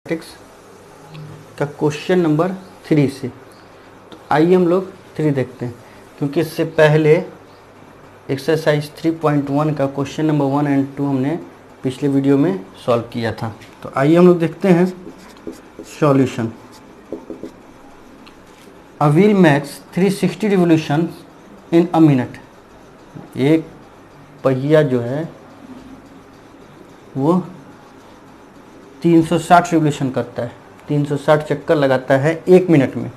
Mathematics का question number 3 से। तो आइए हम लोग 3 देखते हैं, क्योंकि इससे पहले एक्सरसाइज 3.1 का क्वेश्चन नंबर 1 और 2 हमने पिछले वीडियो में सॉल्व किया था। तो आइए हम लोग देखते हैं solution. A wheel makes 360 revolution in a minute. एक पहिया जो है वो 360 रिवोल्यूशन करता है, 360 चक्कर लगाता है 1 मिनट में।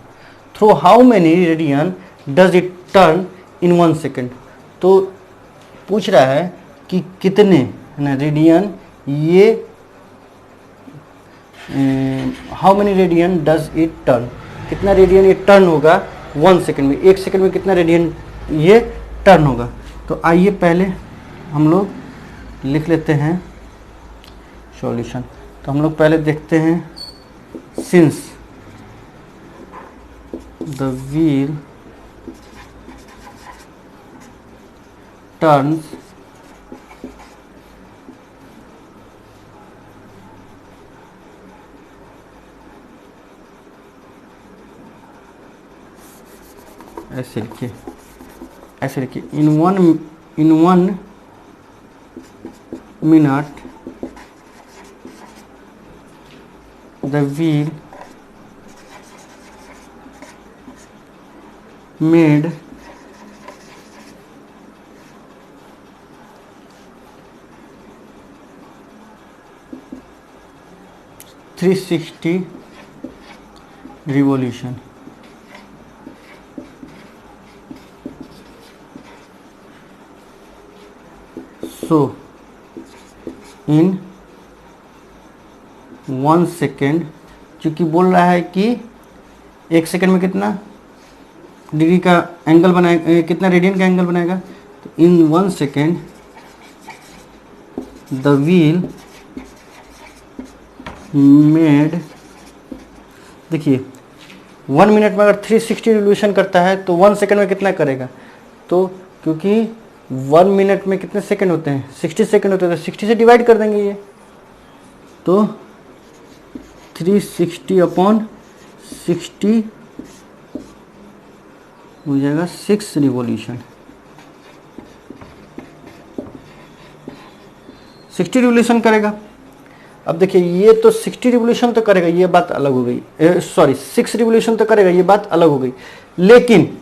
Through how many radian does it turn in 1 second. तो पूछ रहा है कि कितने रेडियन ये how many radian does it turn, कितना रेडियन ये टर्न होगा 1 सेकेंड में, 1 सेकेंड में कितना रेडियन ये टर्न होगा। तो आइए पहले हम लोग लिख लेते हैं सॉल्यूशन। तो हम लोग पहले देखते हैं सिंस द व्हील टर्न्स ऐसे लिखिए, ऐसे लिखिए in one minute the wheel made 360 revolution। So in 1 second, क्योंकि बोल रहा है कि 1 सेकेंड में कितना डिग्री का एंगल बनाएगा, कितना रेडियन का एंगल बनाएगा। तो इन 1 सेकेंड द व्हील मेड, देखिए 1 मिनट में अगर 360 रिवोल्यूशन करता है तो 1 सेकेंड में कितना करेगा। तो क्योंकि 1 मिनट में कितने सेकेंड होते हैं, 60 सेकेंड होते हैं, तो 60 से डिवाइड कर देंगे ये, तो 360/60 हो जाएगा 6 रिवोल्यूशन। 60 रिवोल्यूशन करेगा। अब देखिए ये तो 60 रिवोल्यूशन तो करेगा, ये बात अलग हो गई, सॉरी 6 रिवोल्यूशन तो करेगा, ये बात अलग हो गई। लेकिन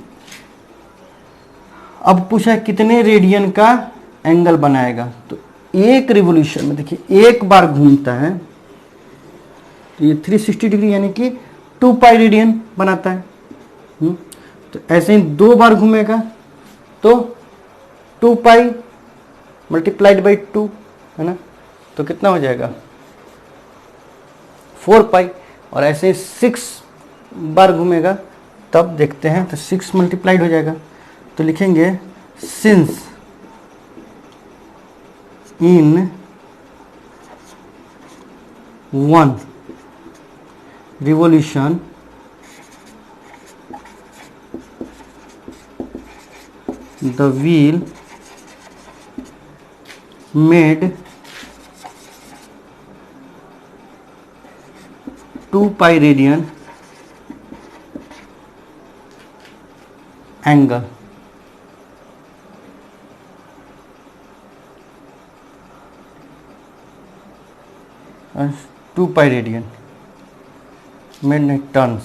अब पूछा है कितने रेडियन का एंगल बनाएगा। तो एक रिवोल्यूशन में देखिए एक बार घूमता है तो ये 360 डिग्री यानी कि 2 पाई रेडियन बनाता है। तो ऐसे ही 2 बार घूमेगा तो 2 पाई मल्टीप्लाइड बाई 2 है ना, तो कितना हो जाएगा 4 पाई। और ऐसे ही 6 बार घूमेगा तब देखते हैं, तो 6 मल्टीप्लाइड हो जाएगा। तो लिखेंगे since in 1 revolution the wheel made 2 pi radian angle। 2 pi radian made turns।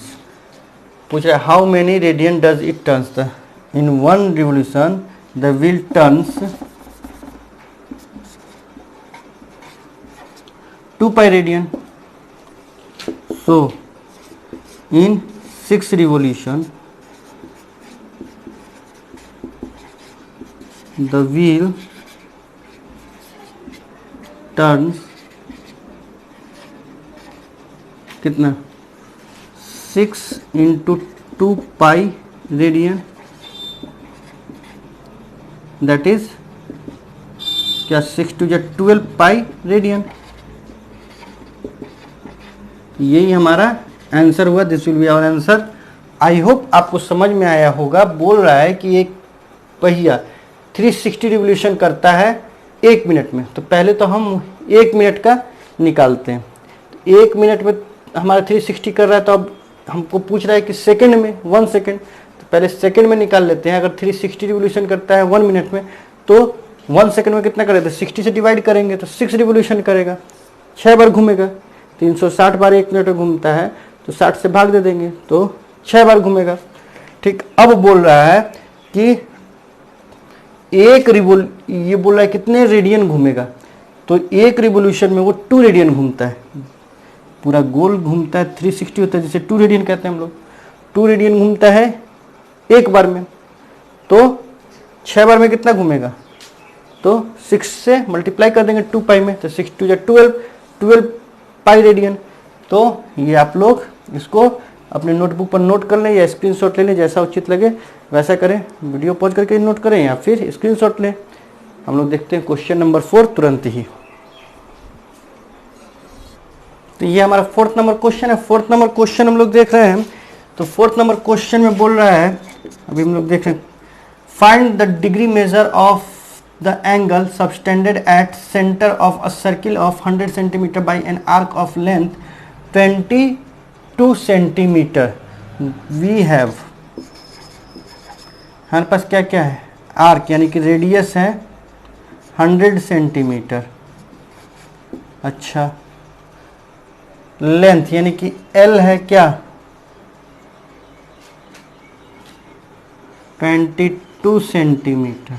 पूछ रहा है how many radian does it turns. In 1 revolution the wheel turns 2 pi radian. So in 6 revolution the wheel turns कितना 6 × 2 pi radian, that is क्या 6 × 2 = 12 pi radian. यही हमारा answer हुआ। This will be our answer. I hope आपको समझ में आया होगा। बोल रहा है कि एक पहिया 360 रिवोल्यूशन करता है 1 मिनट में। तो पहले तो हम 1 मिनट का निकालते हैं। 1 मिनट में हमारा 360 कर रहा है, तो अब हमको पूछ रहा है कि सेकंड में 1 सेकंड, तो पहले सेकंड में निकाल लेते हैं। अगर 360 रिवोल्यूशन करता है 1 मिनट में, तो 1 सेकंड में कितना करेगा, 60 से डिवाइड करेंगे तो 6 रिवोल्यूशन करेगा, 6 बार घूमेगा। 360 बार 1 मिनट में घूमता है, तो 60 से भाग दे देंगे तो 6 बार घूमेगा। ठीक, अब बोल रहा है कि ये बोल रहा है कितने रेडियन घूमेगा, तो एक रिवोल्यूशन में वो 2 रेडियन घूमता है, पूरा गोल घूमता है, 360 होता है, जिसे 2 रेडियन कहते हैं हम लोग। 2 रेडियन घूमता है एक बार में, तो 6 बार में कितना घूमेगा, तो 6 से मल्टीप्लाई कर देंगे 2 पाई में, तो 6 2 या 12 पाई रेडियन। तो ये आप लोग इसको अपने नोटबुक पर नोट कर लें या स्क्रीनशॉट ले लें, जैसा उचित लगे वैसा करें। वीडियो पॉज करके नोट करें या फिर स्क्रीनशॉट लें। हम लोग देखते हैं क्वेश्चन नंबर 4 तुरंत ही। तो ये हमारा 4th नंबर क्वेश्चन है। 4th नंबर क्वेश्चन हम लोग देख रहे हैं। तो 4th नंबर क्वेश्चन में बोल रहा है, अभी हम लोग देख रहे हैं, find the degree measure of the angle subtended at centre of a circle of 100 centimetre by an arc of length 22 centimetre. We have, हमारे पास क्या क्या है, आर्क यानी कि रेडियस है 100 सेंटीमीटर, अच्छा, लेंथ यानी कि एल है क्या 22 सेंटीमीटर।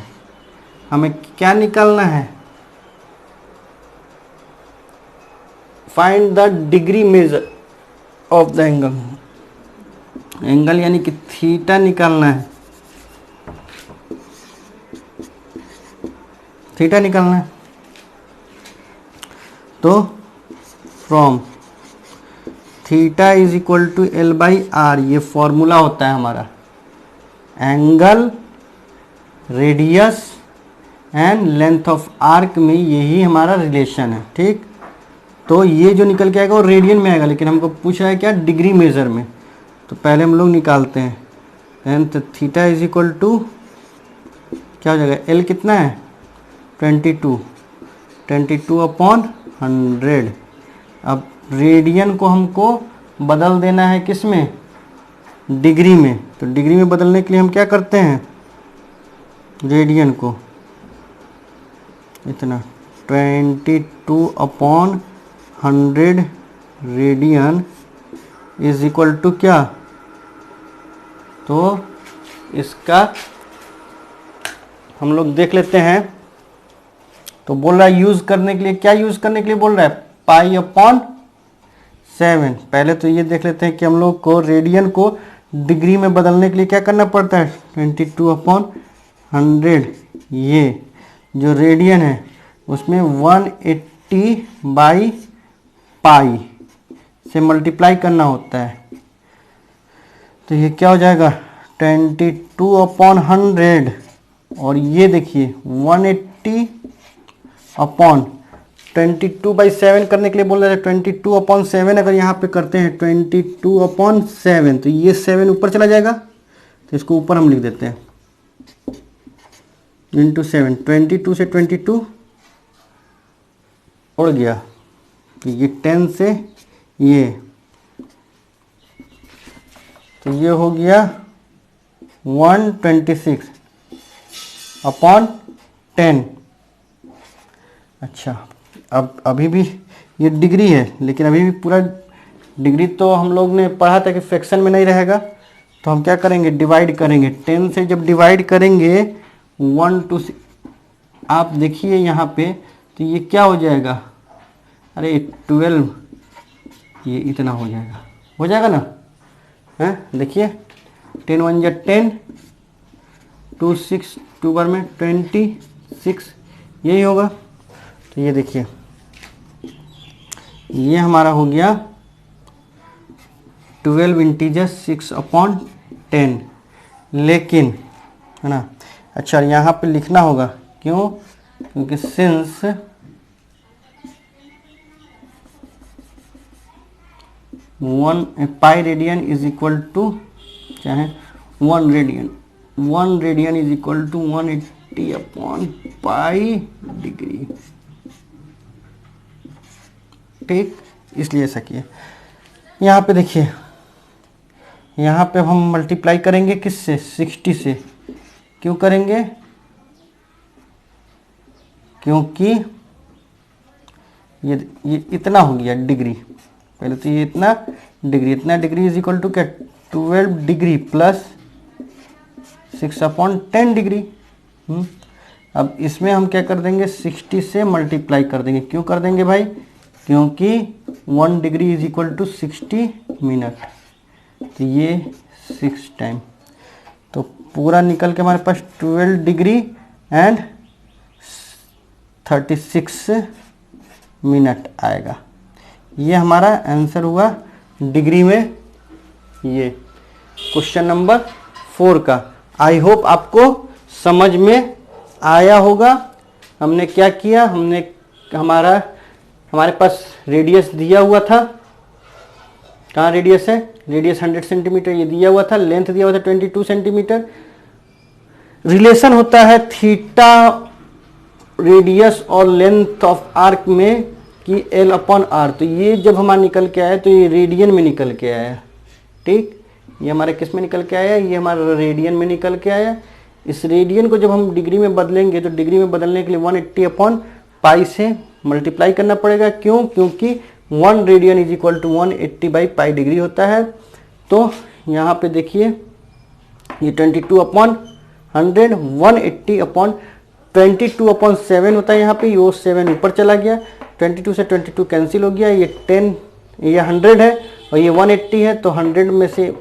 हमें क्या निकालना है, find the degree measure of the angle, angle यानी कि थीटा निकालना है, थीटा निकालना है। तो from theta is equal to L by R, ये फॉर्मूला होता है हमारा, angle radius and length of arc में यही हमारा रिलेशन है। ठीक, तो ये जो निकल के आएगा वो रेडियन में आएगा, लेकिन हमको पूछ रहा है क्या, डिग्री मेजर में। तो पहले हम लोग निकालते हैं, length theta is equal to क्या हो जाएगा, एल कितना है 22 अपॉन 100। अब रेडियन को हमको बदल देना है किस में, डिग्री में। तो डिग्री में बदलने के लिए हम क्या करते हैं, रेडियन को इतना 22 upon 100 radian is equal to क्या, तो इसका हम लोग देख लेते हैं। तो बोल रहा है यूज करने के लिए, क्या यूज करने के लिए बोल रहा है, पाई अपॉन 7। पहले तो ये देख लेते हैं कि हम लोग को रेडियन को डिग्री में बदलने के लिए क्या करना पड़ता है, 22 अपॉन 100, ये जो रेडियन है उसमें 180 बाई पाई से मल्टीप्लाई करना होता है। तो ये क्या हो जाएगा 22 अपॉन 100, और ये देखिए 180 अपॉन 22 बाई 7 करने के लिए बोल रहे हैं 22 अपॉन 7। अगर यहाँ पे करते हैं 22 अपॉन 7, तो ये 7 ऊपर चला जाएगा, तो इसको ऊपर हम लिख देते हैं इंटू 7। 22 से 22 उड़ गया, तो ये 10 से ये, तो ये हो गया 126 अपॉन 10। अच्छा, अब अभी भी ये डिग्री है, लेकिन अभी भी पूरा डिग्री तो हम लोग ने पढ़ा था कि फ्रैक्शन में नहीं रहेगा। तो हम क्या करेंगे, डिवाइड करेंगे। 10 से जब डिवाइड करेंगे 1 2 आप देखिए यहाँ पे, तो ये क्या हो जाएगा, अरे 12, ये इतना हो जाएगा ना, हैं, देखिए 10 1 जा 10, 2 6 2 बार में 26, यही होगा। तो ये देखिए ये हमारा हो गया 12 इंटीजर 6 अपॉन 10, लेकिन है ना। अच्छा, यहाँ पे लिखना होगा, क्यों, क्योंकि since pi radian is equal to क्या है 1 radian is equal to 180 upon pi degree. ठीक, इसलिए ऐसा किया। यहाँ पे देखिए, यहाँ पे हम मल्टीप्लाई करेंगे किससे, 60 से। क्यों करेंगे, क्योंकि ये इतना हो गया डिग्री, पहले तो ये इतना डिग्री इज इक्वल टू क्या, 12 डिग्री प्लस 6/10 डिग्री। अब इसमें हम क्या कर देंगे, 60 से मल्टीप्लाई कर देंगे। क्यों कर देंगे भाई, क्योंकि 1 degree is equal to 60 minute, तो ये 6 टाइम, तो पूरा निकल के हमारे पास 12 डिग्री एंड 36 मिनट आएगा। ये हमारा आंसर हुआ डिग्री में, ये क्वेश्चन नंबर 4 का। आई होप आपको समझ में आया होगा। हमने क्या किया, हमने हमारे पास रेडियस दिया हुआ था, कहाँ रेडियस है, रेडियस 100 सेंटीमीटर ये दिया हुआ था, लेंथ दिया हुआ था 22 सेंटीमीटर। रिलेशन होता है थीटा रेडियस और लेंथ ऑफ आर्क में कि L/R। तो ये जब हमारा निकल के आया तो ये रेडियन में निकल के आया, ठीक, ये हमारे किस में निकल के आया, ये हमारा रेडियन में निकल के आया। इस रेडियन को जब हम डिग्री में बदलेंगे तो डिग्री में बदलने के लिए 180/π से मल्टीप्लाई करना पड़ेगा। क्यों, क्योंकि 1 radian is equal to 180/π degree होता है। तो यहाँ पे देखिए ये 22/100, 180/22/7 होता है यहाँ पे, ये 7 ऊपर चला गया, 22 से 22 कैंसिल हो गया, ये 10, ये 100 है और ये 180 है, तो 100 में से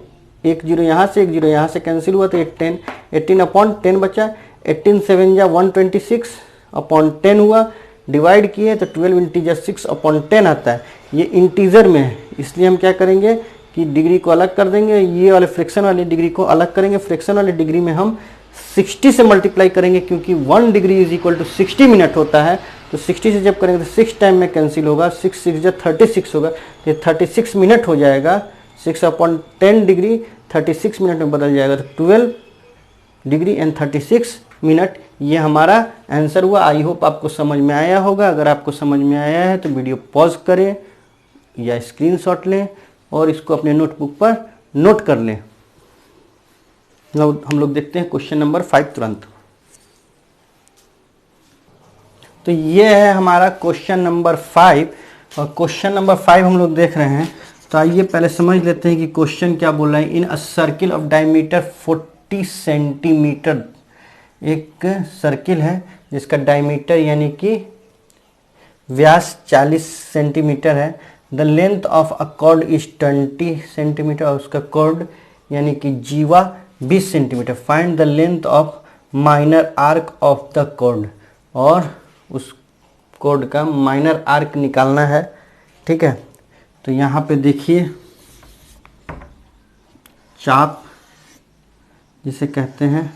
एक जीरो यहाँ से, एक जीरो यहाँ से कैंसिल हुआ, तो ये 10, 18/10 बचा, 18 7 जा 126/10 हुआ, डिवाइड किए तो 12 इंटीजर 6/10 आता है। ये इंटीजर में है, इसलिए हम क्या करेंगे कि डिग्री को अलग कर देंगे, ये वाले फ्रैक्शन वाली डिग्री को अलग करेंगे। फ्रैक्शन वाली डिग्री में हम 60 से मल्टीप्लाई करेंगे, क्योंकि 1 degree is equal to 60 minute होता है, तो 60 से जब करेंगे तो 6 टाइम में कैंसिल होगा, 6 6 जा 36 होगा, तो 36 मिनट हो जाएगा। 6/10 डिग्री 36 मिनट में बदल जाएगा, तो 12 डिग्री एंड 36 मिनट, ये हमारा आंसर हुआ। आई होप आपको समझ में आया होगा। अगर आपको समझ में आया है तो वीडियो पॉज करें या स्क्रीनशॉट लें और इसको अपने नोटबुक पर नोट कर लें। हम लोग देखते हैं क्वेश्चन नंबर 5 तुरंत। तो ये है हमारा क्वेश्चन नंबर 5, और क्वेश्चन नंबर 5 हम लोग देख रहे हैं। तो आइए पहले समझ लेते हैं कि क्वेश्चन क्या बोल रहा है। In a circle of diameter 40 centimetre, एक सर्किल है जिसका डायमीटर यानी कि व्यास 40 सेंटीमीटर है। The length of a chord is 20 centimetre, और उसका कॉर्ड यानी कि जीवा 20 centimetre. Find the length of minor arc of the chord, और उस कॉर्ड का माइनर आर्क निकालना है, ठीक है। तो यहाँ पे देखिए चाप जिसे कहते हैं,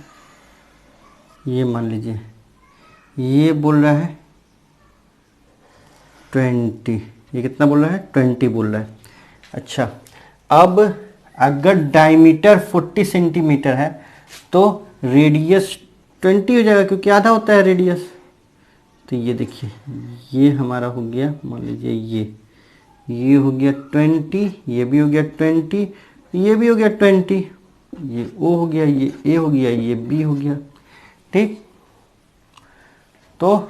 ये मान लीजिए ये बोल रहा है 20, ये कितना बोल रहा है, 20 बोल रहा है। अच्छा, अब अगर डायमीटर 40 सेंटीमीटर है तो रेडियस 20 हो जाएगा, क्योंकि आधा होता है रेडियस। तो ये देखिए ये हमारा हो गया, मान लीजिए ये हो गया 20, ये भी हो गया 20, ये भी हो गया 20, ये O हो गया, ये A हो गया, ये B हो गया, ठीक। तो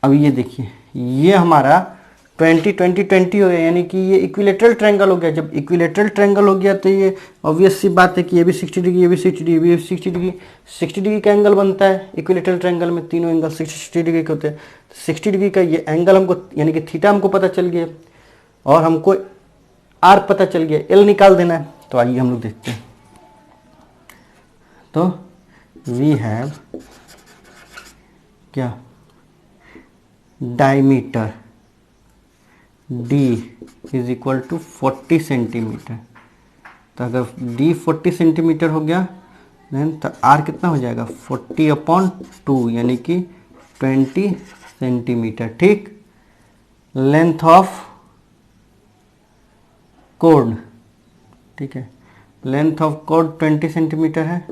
अब ये देखिए ये हमारा 20 20 20 हो गया, यानी कि ये इक्विलेटरल ट्रायंगल हो गया। जब इक्विलेटरल ट्रायंगल हो गया तो ये ऑब्वियस सी बात है कि ये भी 60 डिग्री, ये भी 60 डिग्री, ये भी 60 डिग्री, 60 डिग्री का एंगल बनता है इक्विलेटरल ट्रायंगल में। तीनों एंगल 60 डिग्री के होते हैं। 60 डिग्री का ये एंगल हमको यानी कि थीटा हमको पता चल गया, और हमको आर पता चल गया, एल निकाल देना है। तो आइए हम लोग देखते हैं। तो वी हैव क्या, diameter D is equal to 40 centimetre. तो अगर D 40 सेंटीमीटर हो गया देन तो R कितना हो जाएगा, 40/2 यानी कि 20 सेंटीमीटर, ठीक। लेंथ ऑफ कॉर्ड, ठीक है, लेंथ ऑफ कॉर्ड 20 सेंटीमीटर है,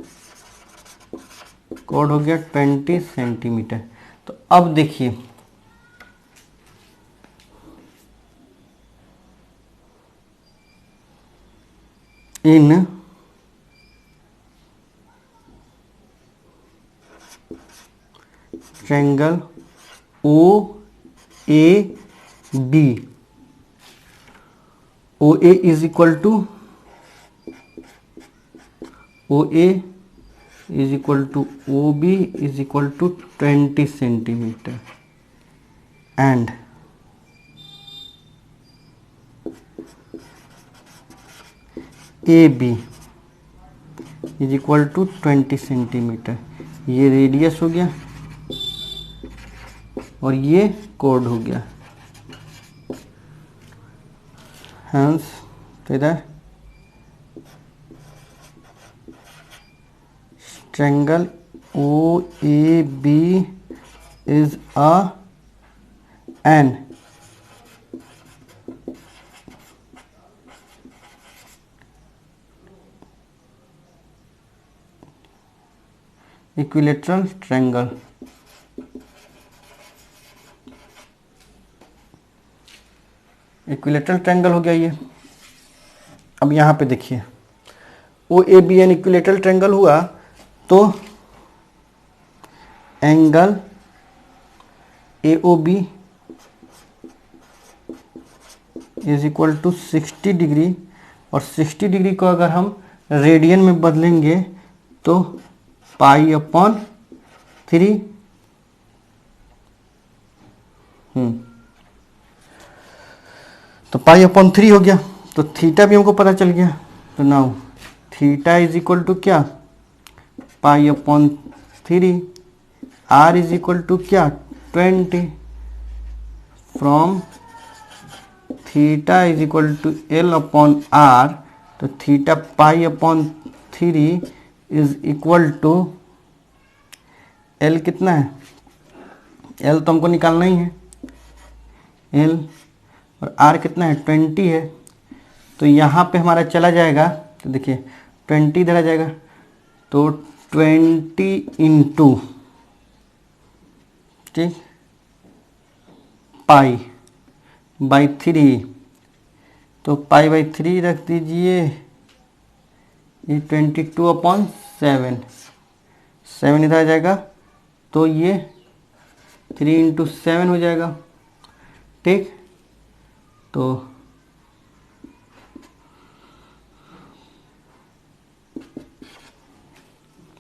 कॉर्ड हो गया 20 सेंटीमीटर। तो अब देखिए in triangle O A B, O A is equal to O A is equal to O B is equal to 20 centimetre and A B is equal to 20 centimetre. ये radius हो गया और ये कोड हो गया। हैंस तो इधर triangle O A B is an equilateral triangle. Equilateral triangle हो गया ये। अब यहाँ पे देखिए O A B an equilateral triangle हुआ तो angle A O B is equal to 60 degree, और 60 डिग्री को अगर हम रेडियन में बदलेंगे तो पाई अपॉन 3 तो पाई अपॉन 3 हो गया। तो थीटा भी हमको पता चल गया। तो now theta is equal to क्या, pi upon 3, R is equal to क्या 20, from theta is equal to L upon R. तो theta pi upon 3 is equal to L कितना है, एल तो हमको निकालना ही है, एल और आर कितना है 20 है। तो यहाँ पे हमारा चला जाएगा, तो देखिए 20 इधर आ जाएगा, तो 20 इंटू ठीक पाई बाई 3, तो पाई बाई 3 रख दीजिए, ये 22 अपॉन 7, 7 इधर आ जाएगा, तो ये 3 इंटू 7 हो जाएगा। ठीक, तो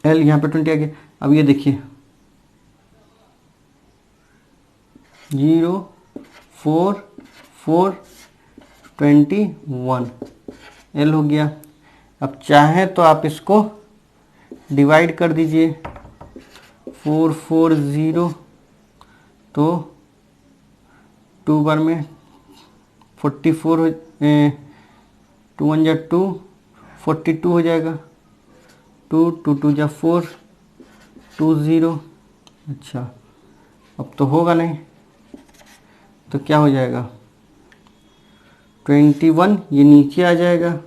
एल यहाँ पे 20 आ गया। अब ये देखिए 0 4 4 21 एल हो गया। अब चाहे तो आप इसको डिवाइड कर दीजिए, 4 4 0, तो 2 बार में 44 हो, 2 1 जा 2, 42 हो जाएगा, 2 2 2 जा 4, 2 0। अच्छा अब तो होगा नहीं, तो क्या हो जाएगा 21, ये नीचे आ जाएगा,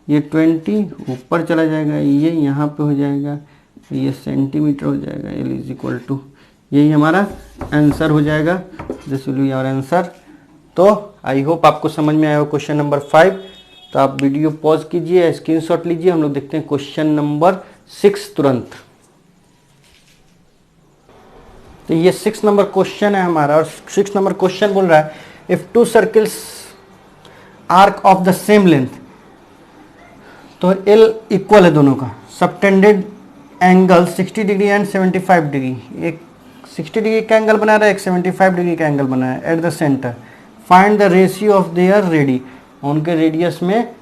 ये 20 ऊपर चला जाएगा, ये यहाँ पे हो जाएगा, ये सेंटीमीटर हो जाएगा। एल इज इक्वल टू, यही हमारा आंसर हो जाएगा। This will be our answer. तो आई होप आपको समझ में आया हो क्वेश्चन नंबर 5। तो आप वीडियो पॉज कीजिए, स्क्रीनशॉट लीजिए, हम लोग देखते हैं क्वेश्चन नंबर 6 तुरंत। तो ये 6 नंबर क्वेश्चन है हमारा, और 6 नंबर क्वेश्चन बोल रहा है if 2 circles arc of the same length, तो एल इक्वल है दोनों का, subtended angle 60 degree and 75 degree, एक 60 डिग्री का एंगल बना रहा है, एक 75 डिग्री का एंगल बना है at the centre, find the ratio of their ready, उनके रेडियस में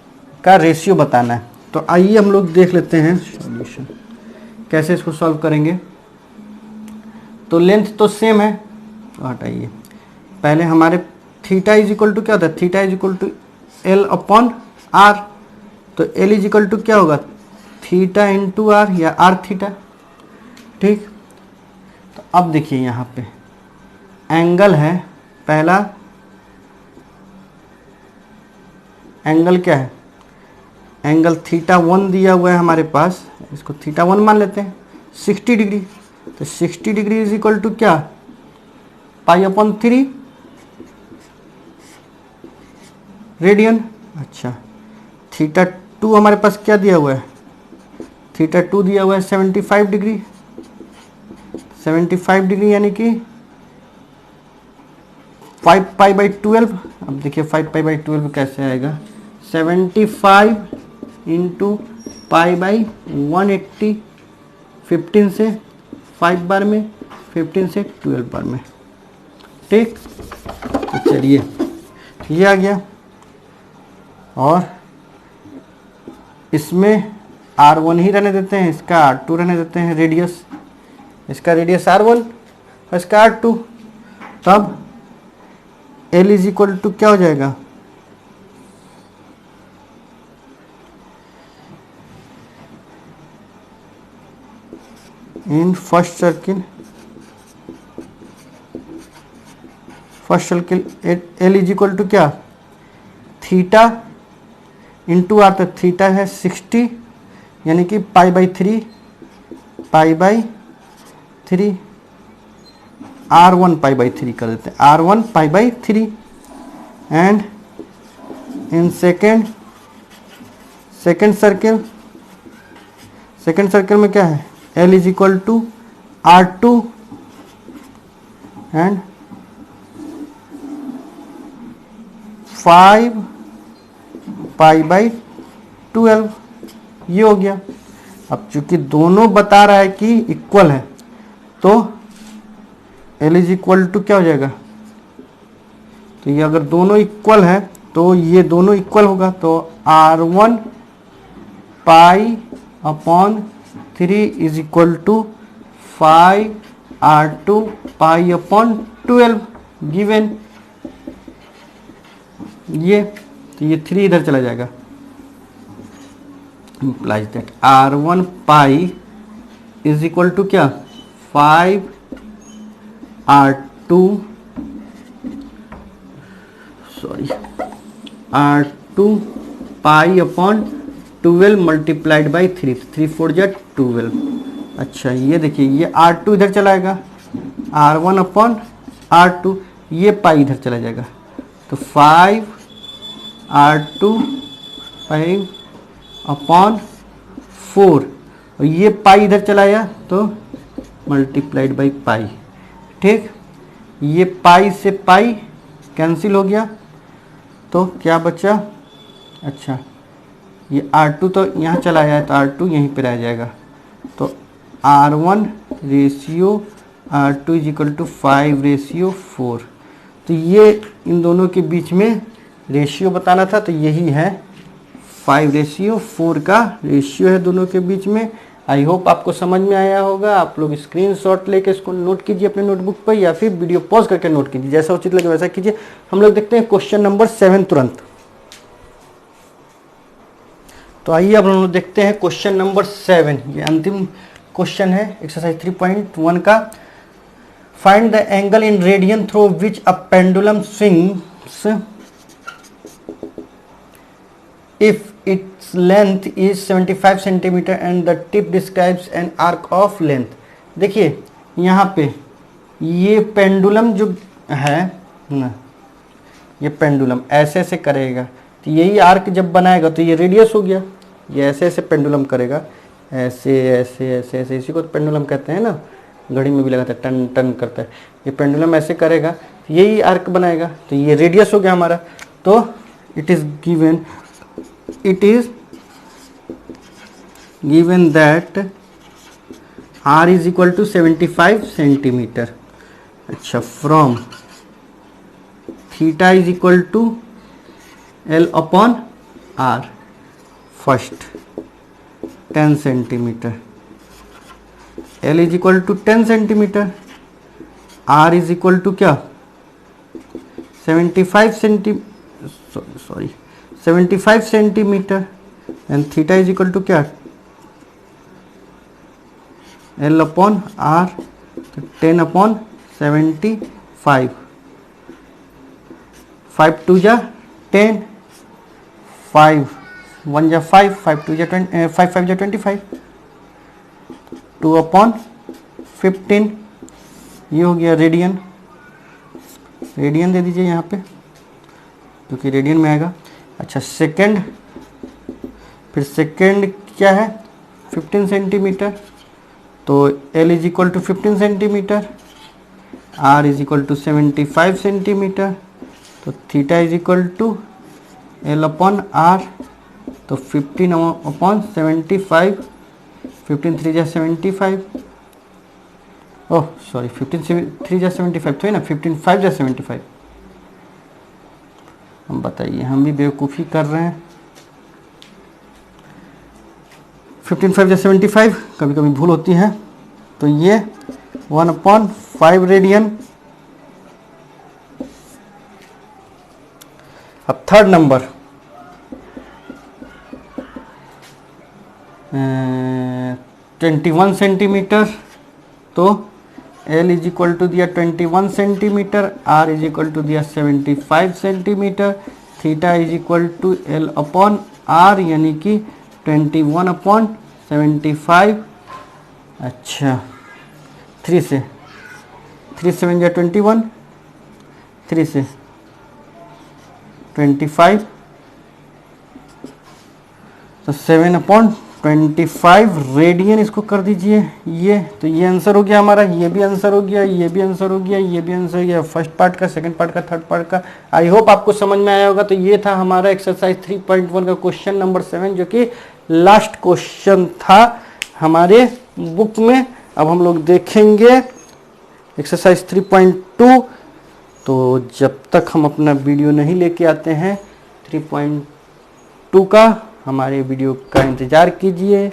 का रेशियो बताना है। तो आइए हम लोग देख लेते हैं सॉल्यूशन कैसे इसको सॉल्व करेंगे। तो लेंथ तो सेम है, तो हटाइए, पहले हमारे थीटा इज इक्वल टू क्या होता है, theta is equal to L upon R, तो एल इज इक्वल टू क्या होगा थीटा इंटू आर या आर थीटा। ठीक, तो अब देखिए यहाँ पे एंगल है, पहला एंगल क्या है, एंगल थीटा 1 दिया हुआ है हमारे पास, इसको थीटा 1 मान लेते हैं, 60 डिग्री, तो 60 डिग्री इज इक्वल टू क्या पाई अपॉन 3 रेडियन। अच्छा, थीटा टू हमारे पास क्या दिया हुआ है, थीटा 2 दिया हुआ है 75 डिग्री, 75 डिग्री यानी कि 5 पाई बाई 12। अब देखिए 5 पाई बाई 12 कैसे आएगा, 75 इंटू पाई बाई 180, 15 से 5 बार में, 15 से 12 बार में। ठीक, तो चलिए ये आ गया। और इसमें R1 ही रहने देते हैं, इसका R2 रहने देते हैं रेडियस, इसका रेडियस R1 और इसका R2। तब L इज इक्वल टू क्या हो जाएगा, in first circle L is equal to क्या, थीटा इंटू आर, तक थीटा है 60 यानी कि pi by 3, pi by 3, R1 pi by 3 कर देते हैं, R1 pi by 3। And in second circle में क्या है, L is equal to R2 and 5 pi by 12, ये हो गया। अब चूंकि दोनों बता रहा है कि इक्वल है, तो L इज इक्वल टू क्या हो जाएगा, तो ये अगर दोनों इक्वल है तो ये दोनों इक्वल होगा, तो R1 pi upon 3 is equal to 5 R2 pi upon 12 given. ये तो ये 3 इधर चला जाएगा, implies that R1 pi is equal to क्या, 5 R2 pi upon 12 multiplied by 3, 3 4 जा 12। अच्छा ये देखिए, ये R2 इधर चलाएगा, R1 अपॉन R2, ये पाई इधर चला जाएगा, तो 5 R2 5 अपॉन 4, और ये पाई इधर चलाया तो मल्टीप्लाइड बाई पाई। ठीक, ये पाई से पाई कैंसिल हो गया, तो क्या बचा, अच्छा ये R2 तो यहाँ चला आया है, तो R2 यहीं पे रह जाएगा, तो R1 ratio R2 is equal to 5 ratio 4। तो ये इन दोनों के बीच में रेशियो बताना था, तो यही है 5 रेशियो 4 का रेशियो है दोनों के बीच में। आई होप आपको समझ में आया होगा। आप लोग स्क्रीनशॉट लेके इसको नोट कीजिए अपने नोटबुक पर, या फिर वीडियो पॉज करके नोट कीजिए, जैसा उचित लगे वैसा कीजिए। हम लोग देखते हैं क्वेश्चन नंबर 7 तुरंत। तो आइए अब हम लोग देखते हैं क्वेश्चन नंबर 7, ये अंतिम क्वेश्चन है एक्सरसाइज 3.1 का। Find the angle in radian through which a pendulum swings if its length is 75 centimeter and the tip describes an arc of length। देखिए यहाँ पे ये पेंडुलम जो है ना, ये पेंडुलम ऐसे ऐसे करेगा, तो यही आर्क जब बनाएगा तो ये रेडियस हो गया। ये ऐसे ऐसे पेंडुलम करेगा, ऐसे ऐसे ऐसे ऐसे, इसी को पेंडुलम कहते हैं ना, घड़ी में भी लगाता है, टन टन करता है। ये पेंडुलम ऐसे करेगा, यही आर्क बनाएगा, तो ये रेडियस हो गया हमारा। तो it is given that r is equal to 75 centimeter। अच्छा, from theta is equal to L upon r, first 10 centimeter, L is equal to 10 centimeter, r is equal to क्या 75 centimetre, and theta is equal to क्या L upon R, तो 10 upon 75, 5 2 जा 10, 5 1 जा 5, 5 2 जा 20, 5 5 जा 25, 2 upon 15, ये हो गया रेडियन। रेडियन दे दीजिए यहाँ पे, क्योंकि रेडियन में आएगा। अच्छा, सेकेंड फिर सेकेंड क्या है 15 सेंटीमीटर, तो L is equal to 15 centimetre, R is equal to 75 centimetre, तो theta is equal to L upon R, तो 15 अपॉन 75, 15 3 जा 75, ओह सॉरी 15 3 जा 75 तो है ना, 15 5 जा 75। हम बताइए, हम भी बेवकूफ़ी कर रहे हैं। 15 5 जा 75, कभी कभी भूल होती है, तो ये 1/5 रेडियन। अब थर्ड नंबर 21 सेंटीमीटर, तो L इज इक्वल टू दिया 21 centimetre, R is equal to दिया 75 centimetre, theta is equal to L upon R यानी कि 21/75। अच्छा 3 से 3 7 या 21, 3 से 25, तो 7/25 रेडियन इसको कर दीजिए ये, तो ये आंसर हो गया हमारा, ये भी आंसर हो गया, ये भी आंसर हो गया, ये भी आंसर हो गया, फर्स्ट पार्ट का, सेकंड पार्ट का, थर्ड पार्ट का। आई होप आपको समझ में आया होगा। तो ये था हमारा एक्सरसाइज 3.1 का क्वेश्चन नंबर 7, जो कि लास्ट क्वेश्चन था हमारे बुक में। अब हम लोग देखेंगे एक्सरसाइज 3.2। तो जब तक हम अपना वीडियो नहीं लेके आते हैं 3.2 का, हमारे वीडियो का इंतज़ार कीजिए।